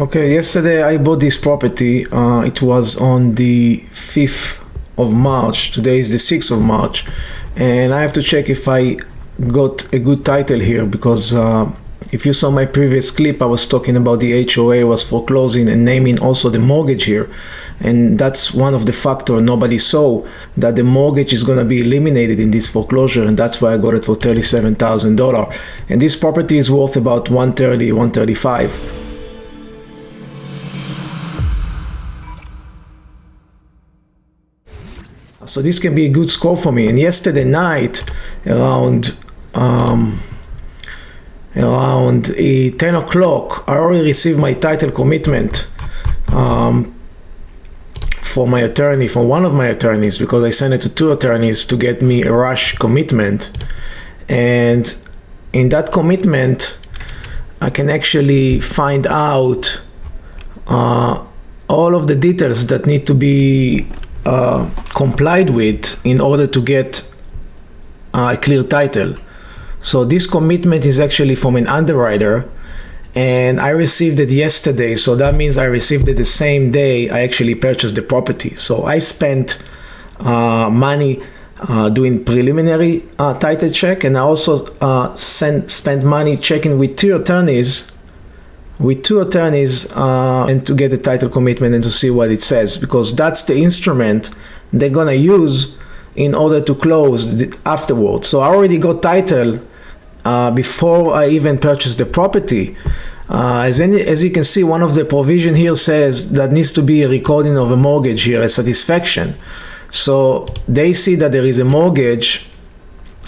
Okay, yesterday I bought this property. It was on the 5th of March. Today is the 6th of March. And I have to check if I got a good title here, because if you saw my previous clip, I was talking about the HOA was foreclosing and naming also the mortgage here. And that's one of the factors nobody saw, that the mortgage is going to be eliminated in this foreclosure, and that's why I got it for $37,000. And this property is worth about $130,000, $135,000. So this can be a good score for me. And yesterday night, around 10 o'clock, I already received my title commitment for my attorney, from one of my attorneys, because I sent it to two attorneys to get me a rush commitment. And in that commitment, I can actually find out all of the details that need to be complied with in order to get a clear title. So this commitment is actually from an underwriter, and I received it yesterday. So that means I received it the same day I actually purchased the property. So I spent money doing preliminary title check, and I also spent money checking with two attorneys and to get the title commitment and to see what it says, because that's the instrument they're gonna use in order to close afterwards. So I already got title before I even purchased the property. As you can see, one of the provision here says that needs to be a recording of a mortgage here, a satisfaction. So they see that there is a mortgage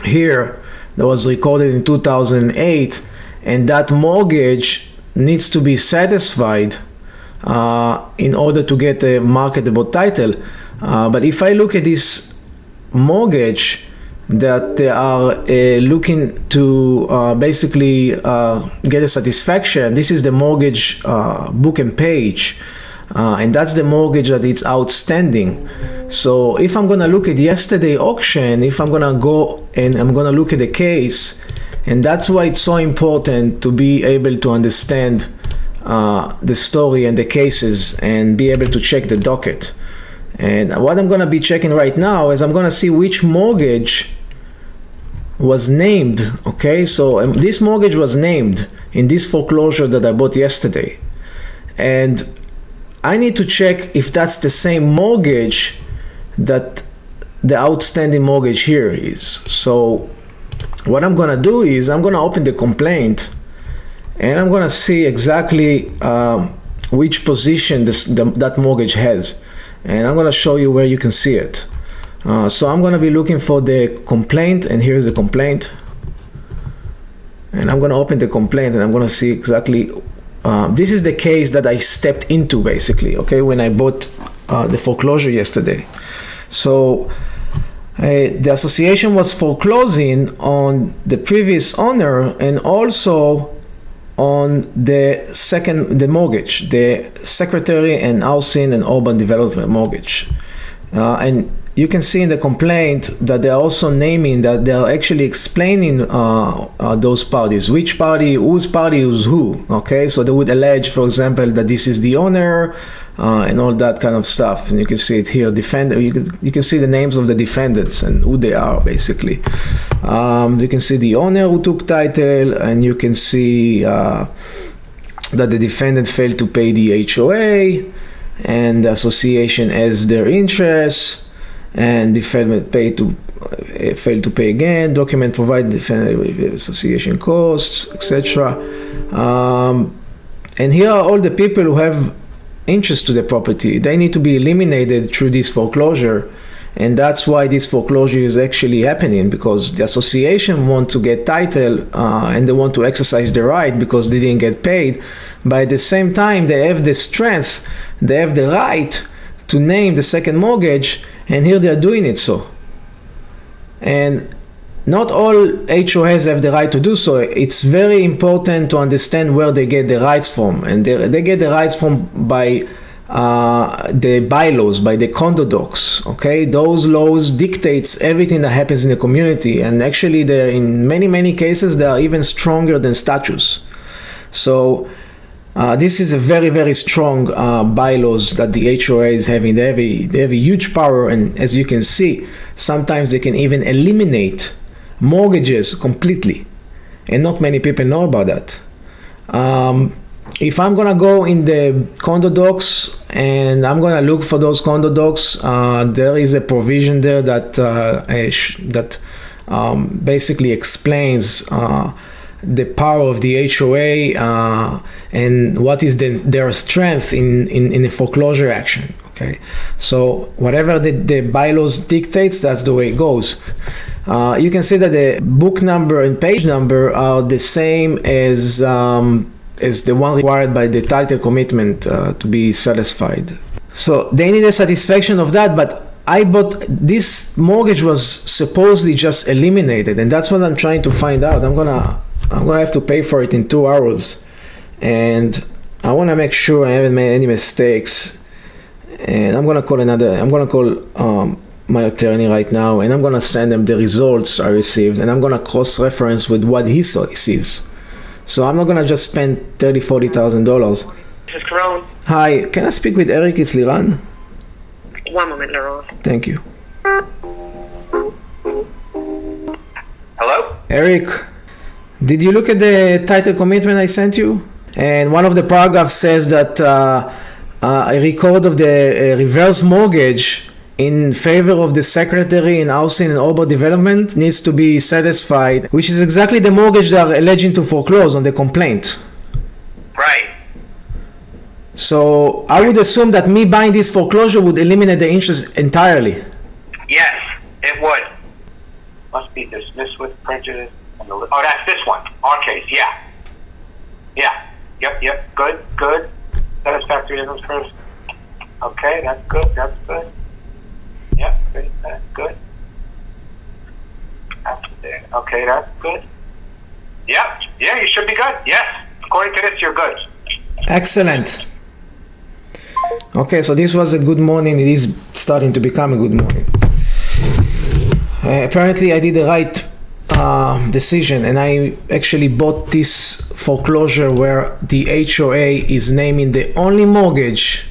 here that was recorded in 2008, and that mortgage needs to be satisfied in order to get a marketable title. But if I look at this mortgage that they are looking to basically get a satisfaction, this is the mortgage book and page, and that's the mortgage that it's outstanding. So if I'm gonna look at yesterday auction, if I'm gonna go and I'm gonna look at the case, and that's why it's so important to be able to understand the story and the cases and be able to check the docket. And what I'm going to be checking right now is I'm going to see which mortgage was named. Okay, so this mortgage was named in this foreclosure that I bought yesterday. And I need to check if that's the same mortgage that the outstanding mortgage here is. So what I'm gonna do is I'm gonna open the complaint, and I'm gonna see exactly which position that mortgage has, and I'm gonna show you where you can see it. So I'm gonna be looking for the complaint, and here's the complaint, and I'm gonna open the complaint, and I'm gonna see exactly this is the case that I stepped into, basically, okay, when I bought the foreclosure yesterday. So the association was foreclosing on the previous owner and also on the mortgage, the Secretary and Housing and Urban Development mortgage. And you can see in the complaint that they're also naming that they're actually explaining those parties, which party, whose party is who. Okay, so they would allege, for example, that this is the owner, and all that kind of stuff. And you can see it here, you can see the names of the defendants and who they are, basically. You can see the owner who took title, and you can see that the defendant failed to pay the HOA, and the association has their interest, and defendant failed to pay again. Document provide defendant with association costs, etc. And here are all the people who have interest to the property. They need to be eliminated through this foreclosure, and that's why this foreclosure is actually happening, because the association want to get title and they want to exercise the right because they didn't get paid. But at the same time, they have the strength, they have the right to name the second mortgage, and here they are doing it so. And not all HOAs have the right to do so. It's very important to understand where they get the rights from, and they get the rights from by the bylaws, by the condo docs. Okay, those laws dictates everything that happens in the community, and actually they're in many cases they are even stronger than statutes. So This is a very, very strong bylaws that the HOA is having. They have a huge power, and as you can see, sometimes they can even eliminate mortgages completely, and not many people know about that. If I'm gonna go in the condo docs and I'm gonna look for those condo docs, there is a provision there that basically explains the power of the HOA and what is their strength in a foreclosure action. Okay, so whatever the bylaws dictates, that's the way it goes. You can see that the book number and page number are the same as the one required by the title commitment to be satisfied. So they need a satisfaction of that, but this mortgage was supposedly just eliminated, and that's what I'm trying to find out. I'm gonna have to pay for it in 2 hours, and I want to make sure I haven't made any mistakes. And I'm gonna call my attorney right now, and I'm gonna send them the results I received, and I'm gonna cross-reference with what he sees. So I'm not gonna just spend $30,000-$40,000. This is Caron. Hi, can I speak with Eric? It's Liran. One moment, Laurent. Thank you. Hello? Eric, did you look at the title commitment I sent you? And one of the paragraphs says that a record of the reverse mortgage in favor of the secretary in housing and urban development needs to be satisfied, which is exactly the mortgage they are alleging to foreclose on the complaint. Right. So I would assume that me buying this foreclosure would eliminate the interest entirely. Yes, it would. Must be dismissed with prejudice. Oh, that's this one. Our case, yeah. Yeah. Yep. Good. Satisfactory evidence first. Okay, that's good. Yep, good. That's good. After there. Okay, that's good. Yep. Yeah, you should be good. Yes. According to this, you're good. Excellent. Okay, so this was a good morning. It is starting to become a good morning. Apparently, I did the right decision, and I actually bought this foreclosure where the HOA is naming the only mortgage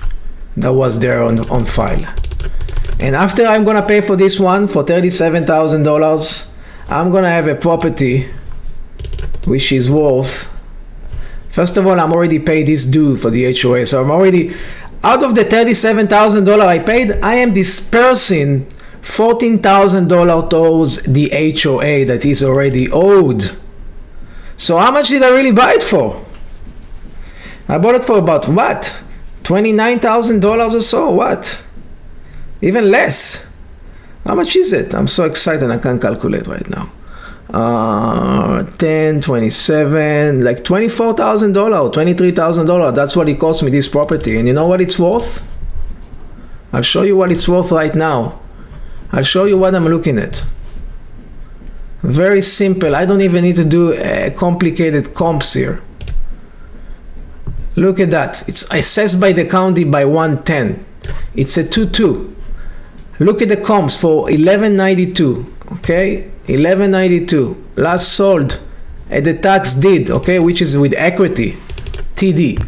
that was there on file. And after I'm gonna pay for this one for $37,000, I'm gonna have a property which is worth, first of all, I'm already paid this due for the HOA, so I'm already, out of the $37,000 I paid, I am dispersing $14,000 towards the HOA that is already owed. So how much did I really buy it for? I bought it for about what? $29,000 or so? What? Even less. How much is it? I'm so excited I can't calculate right now. 10, 27, like $24,000, $23,000. That's what it cost me, this property. And you know what it's worth? I'll show you what it's worth right now. I'll show you what I'm looking at. Very simple. I don't even need to do complicated comps here. Look at that. It's assessed by the county by 110. It's a 2-2. Look at the comps for 1192. Okay, 1192. Last sold at the tax deed. Okay, which is with equity. TD.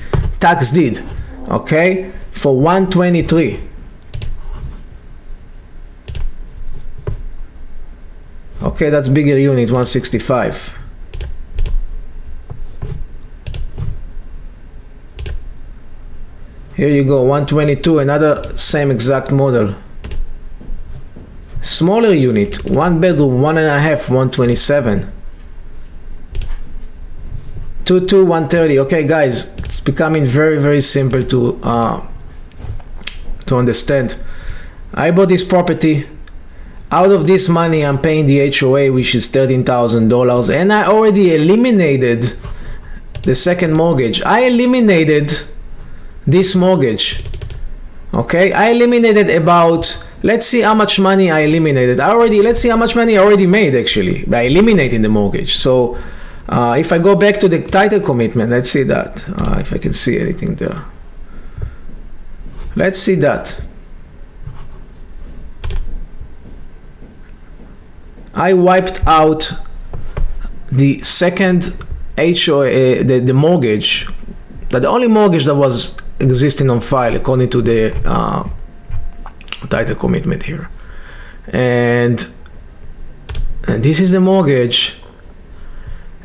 Tax deed. Okay, for 123. Okay, that's bigger unit, 165. Here you go, 122, another same exact model. Smaller unit, 1 bedroom, 1.5, 127. 22, 130. Okay, guys, it's becoming very, very simple to understand. I bought this property. Out of this money, I'm paying the HOA, which is $13,000, and I already eliminated the second mortgage. I eliminated this mortgage. Okay, I eliminated about, let's see how much money I eliminated. Let's see how much money I already made actually by eliminating the mortgage. So if I go back to the title commitment, let's see that. If I can see anything there. Let's see that. I wiped out the second HOA, the mortgage, That the only mortgage that was existing on file according to the title commitment here. And this is the mortgage,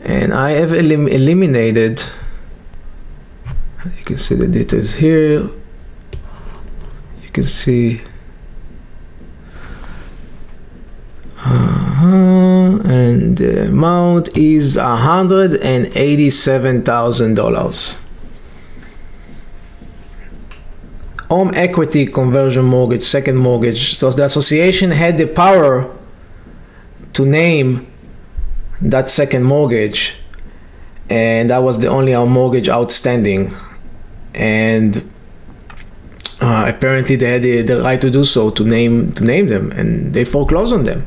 and I have eliminated, you can see the details here, you can see and the amount is $187,000. Home equity conversion mortgage, second mortgage. So the association had the power to name that second mortgage, and that was the only mortgage outstanding, and apparently they had the right to do so, to name them, and they foreclosed on them.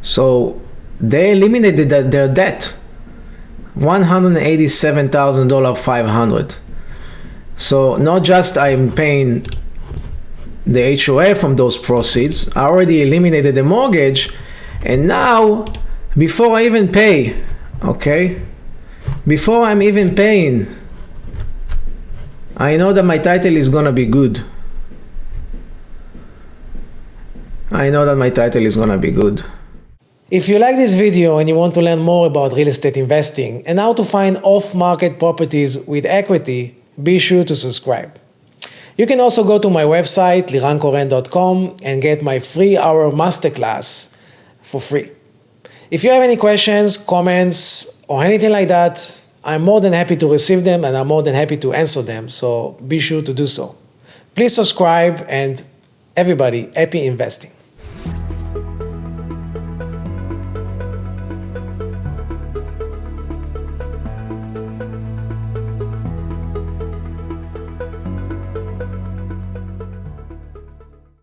So they eliminated their debt, $187,500. So not just I'm paying the HOA from those proceeds, I already eliminated the mortgage, and now before I even pay, okay, before I'm even paying, I know that my title is gonna be good. I know that my title is gonna be good. If you like this video and you want to learn more about real estate investing and how to find off-market properties with equity, be sure to subscribe. You can also go to my website, lirankoren.com, and get my free-hour masterclass for free. If you have any questions, comments, or anything like that, I'm more than happy to receive them, and I'm more than happy to answer them, so be sure to do so. Please subscribe, and everybody, happy investing.